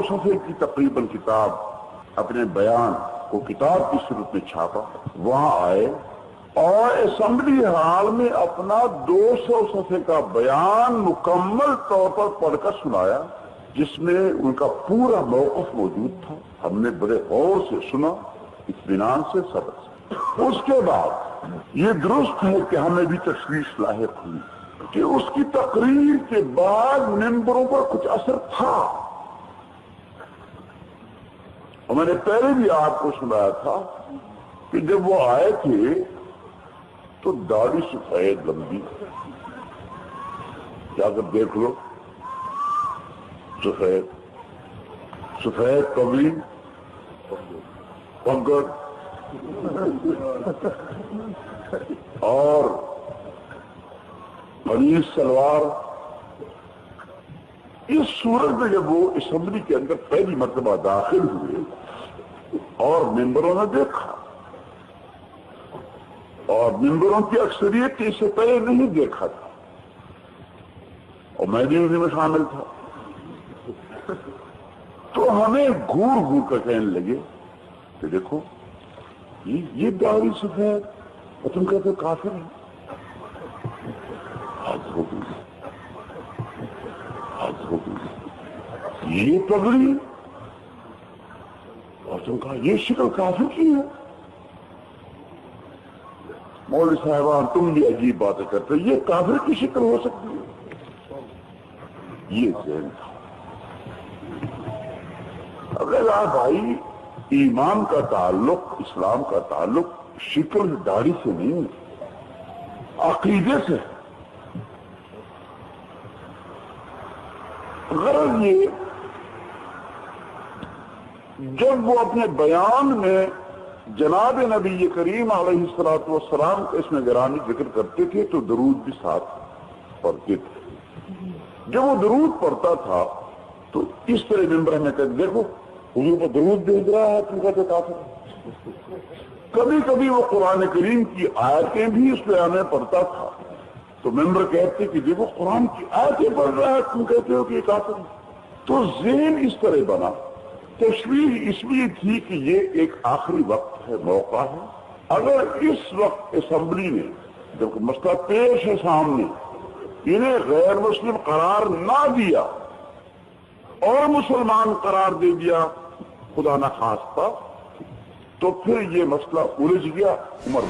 صفحے کی تقریباً کتاب اپنے بیان کو کتاب کی صورت میں چھاپا، وہاں آئے اور اسمبلی ہال میں اپنا 200 صفحے کا بیان مکمل طور پر پڑھ کر سنایا، جس میں ان کا پورا موقف موجود تھا۔ ہم نے بڑے غور سے سنا، اطمینان سے، صبر سے۔ اس کے بعد یہ درست ہے کہ ہمیں بھی تشویش لاحق ہوئی کہ اس کی تقریر کے بعد ممبروں پر کچھ اثر تھا، اور میں نے پہلے بھی آپ کو سنایا تھا کہ جب وہ آئے تھے تو داڑھی سفید لمبی، جا کر دیکھ لو، سفید پگڑی، پگڑ اور قمیص سلوار۔ اس صورت میں جب وہ اسمبلی کے اندر پہلی مرتبہ داخل ہوئے اور ممبروں نے دیکھا، اور ممبروں کی اکثریت اس سے پہلے نہیں دیکھا تھا، اور میں بھی اسی میں شامل تھا، تو ہمیں گھور گھور کر کہنے لگے کہ دیکھو یہ داڑھی سفید اور تم کہتے کافر ہیں۔ حد ہو گئی، حد ہو گئی، یہ پگڑی اور تم کہا یہ شکل کافر کی ہے۔ مولوی صاحبان تم بھی عجیب باتیں کرتے، یہ کافر کی شکل ہو سکتی ہے؟ یہ ذہن تھا۔ اگر آپ بھائی، ایمان کا تعلق، اسلام کا تعلق شکل داڑھی سے نہیں ہے، عقیدے سے۔ غرض یہ، جب وہ اپنے بیان میں جناب نبی کریم علیہ الصلوۃ والسلام کا اس میں گرامی ذکر کرتے تھے تو درود بھی ساتھ پڑھتے تھے۔ جب وہ درود پڑھتا تھا تو اس طرح ممبر میں کہتے دیکھو حضور کو درود بھیج رہا ہے، تم کہتے کافر۔ کبھی کبھی وہ قرآن کریم کی آیتیں بھی اس بیان میں پڑھتا تھا تو ممبر کہتے کہ دیکھو قرآن کی آیتیں پڑھ رہا ہے، تم کہتے ہو کہ یہ کافر۔ تو ذہن اس طرح بنا۔ تشویش اس لیے تھی کہ یہ ایک آخری وقت ہے، موقع ہے، اگر اس وقت اسمبلی نے جب مسئلہ پیش ہے سامنے انہیں غیر مسلم قرار نہ دیا اور مسلمان قرار دے دیا خدا نخواستہ، تو پھر یہ مسئلہ الجھ گیا۔ عمر